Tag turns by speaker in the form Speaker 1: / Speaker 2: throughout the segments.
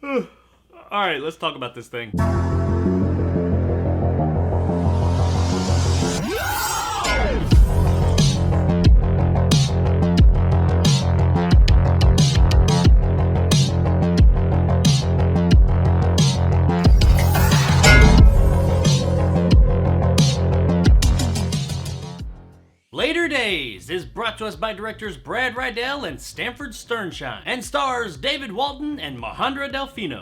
Speaker 1: Alright, let's talk about this thing. Later Days is brought to us by directors Brad Rydell and Stanford Sternshine, and stars David Walton and Mahendra Delfino.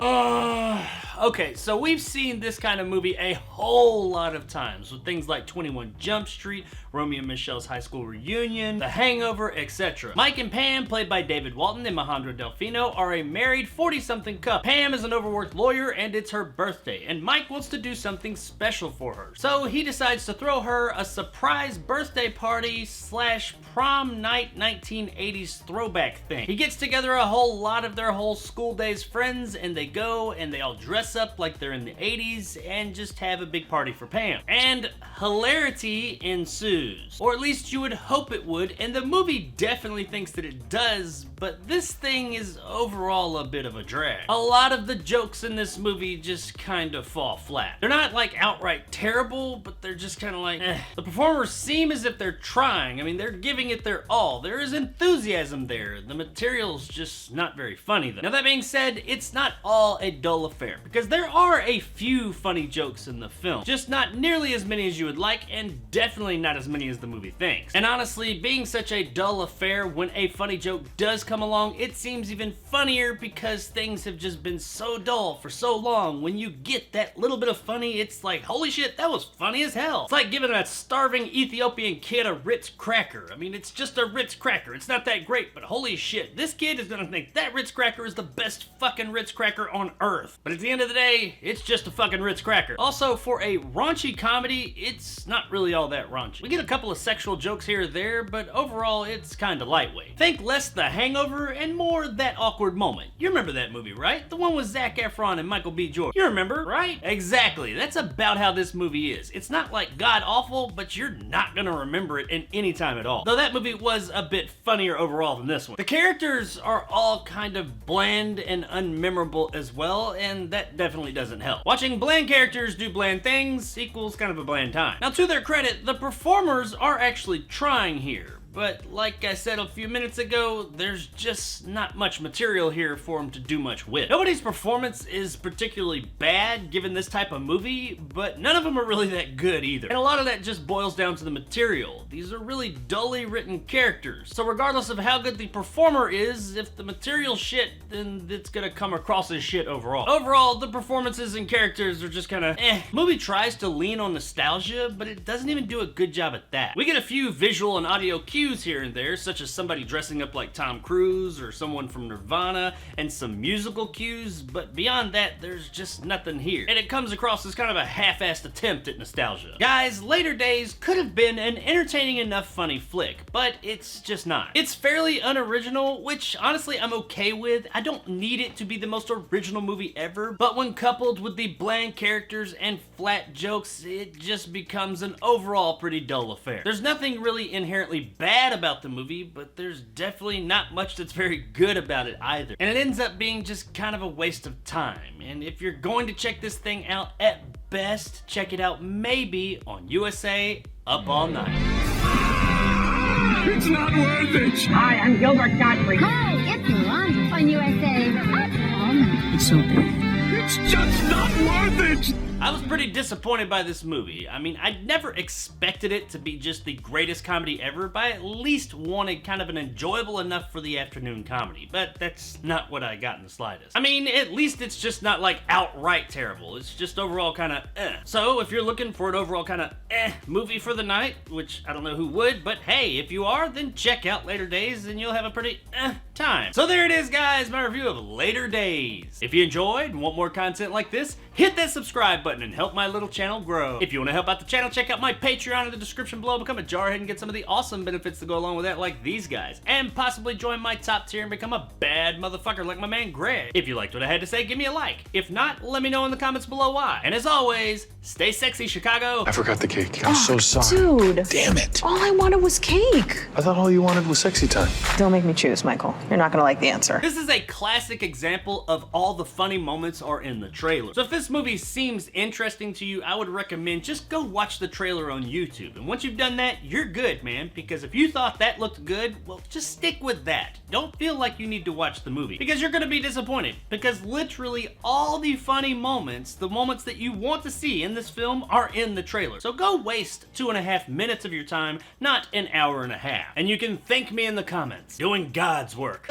Speaker 1: Okay, so we've seen this kind of movie a whole lot of times with things like 21 Jump Street, Romeo and Michelle's High School Reunion, The Hangover, etc. Mike and Pam, played by David Walton and Mahendra Delfino, are a married 40-something couple. Pam is an overworked lawyer and it's her birthday, and Mike wants to do something special for her. So he decides to throw her a surprise birthday party slash prom night 1980s throwback thing. He gets together a whole lot of their whole school days friends, and they go and they all dress up like they're in the 80s and just have a big party for Pam. And hilarity ensues. Or at least you would hope it would, and the movie definitely thinks that it does, but this thing is overall a bit of a drag. A lot of the jokes in this movie just kind of fall flat. They're not like outright terrible, but they're just kind of like, eh. The performers seem as if they're trying. I mean, they're giving it their all. There is enthusiasm there. The material's just not very funny though. Now that being said, it's not all a dull affair, because there are a few funny jokes in the film, just not nearly as many as you would like, and definitely not as many as the movie thinks. And honestly, being such a dull affair, when a funny joke does come along, it seems even funnier because things have just been so dull for so long. When you get that little bit of funny, it's like, holy shit, that was funny as hell. It's like giving a starving Ethiopian kid a Ritz cracker. I mean, it's just a Ritz cracker. It's not that great, but holy shit, this kid is gonna think that Ritz cracker is the best fucking Ritz cracker on earth. But at the end of the day, it's just a fucking Ritz cracker. Also, for a raunchy comedy, it's not really all that raunchy. We get a couple of sexual jokes here or there, but overall, it's kinda lightweight. Think less The Hangover and more That Awkward Moment. You remember that movie, right? The one with Zac Efron and Michael B. Jordan. You remember, right? Exactly. That's about how this movie is. It's not like god awful, but you're not gonna remember it in any time at all. Though that movie was a bit funnier overall than this one. The characters are all kind of bland and unmemorable as well, and that definitely doesn't help. Watching bland characters do bland things equals kind of a bland time. Now, to their credit, the performers are actually trying here. But like I said a few minutes ago, there's just not much material here for him to do much with. Nobody's performance is particularly bad given this type of movie, but none of them are really that good either. And a lot of that just boils down to the material. These are really dully written characters. So regardless of how good the performer is, if the material's shit, then it's gonna come across as shit overall. Overall, the performances and characters are just kinda eh. The movie tries to lean on nostalgia, but it doesn't even do a good job at that. We get a few visual and audio cues here and there, such as somebody dressing up like Tom Cruise or someone from Nirvana, and some musical cues, but beyond that, there's just nothing here. And it comes across as kind of a half-assed attempt at nostalgia. Guys, Later Days could have been an entertaining enough funny flick, but it's just not. It's fairly unoriginal, which honestly I'm okay with. I don't need it to be the most original movie ever, but when coupled with the bland characters and flat jokes, it just becomes an overall pretty dull affair. There's nothing really inherently bad about the movie, but there's definitely not much that's very good about it either. And it ends up being just kind of a waste of time. And if you're going to check this thing out, at best, check it out maybe on USA Up All Night.
Speaker 2: It's not worth it!
Speaker 3: Hi, I'm Gilbert Gottfried.
Speaker 4: Hi, it's Yolanda on USA Up All Night.
Speaker 2: It's so big. It's just not worth it!
Speaker 1: I was pretty disappointed by this movie. I mean, I never expected it to be just the greatest comedy ever, but I at least wanted kind of an enjoyable enough for the afternoon comedy, but that's not what I got in the slightest. I mean, at least it's just not like outright terrible. It's just overall kind of eh. So if you're looking for an overall kind of eh movie for the night, which I don't know who would, but hey, if you are, then check out Later Days and you'll have a pretty time. So there it is, guys, my review of Later Days. If you enjoyed and want more content like this, hit that subscribe button and help my little channel grow. If you want to help out the channel, check out my Patreon in the description below. Become a jarhead and get some of the awesome benefits that go along with that, like these guys. And possibly join my top tier and become a bad motherfucker like my man Greg. If you liked what I had to say, give me a like. If not, let me know in the comments below why. And as always, stay sexy, Chicago.
Speaker 5: I forgot the cake. I'm so sorry.
Speaker 6: Dude.
Speaker 5: Damn it.
Speaker 6: All I wanted was cake.
Speaker 5: I thought all you wanted was sexy time.
Speaker 6: Don't make me choose, Michael.
Speaker 3: you're not gonna like the answer.
Speaker 1: This is a classic example of all the funny moments are in the trailer. So if this movie seems interesting to you, I would recommend just go watch the trailer on YouTube. And once you've done that, you're good, man. Because if you thought that looked good, well, just stick with that. Don't feel like you need to watch the movie, because you're gonna be disappointed. Because literally all the funny moments, the moments that you want to see in this film, are in the trailer. So go waste 2.5 minutes of your time, not an hour and a half. And you can thank me in the comments. Doing God's work.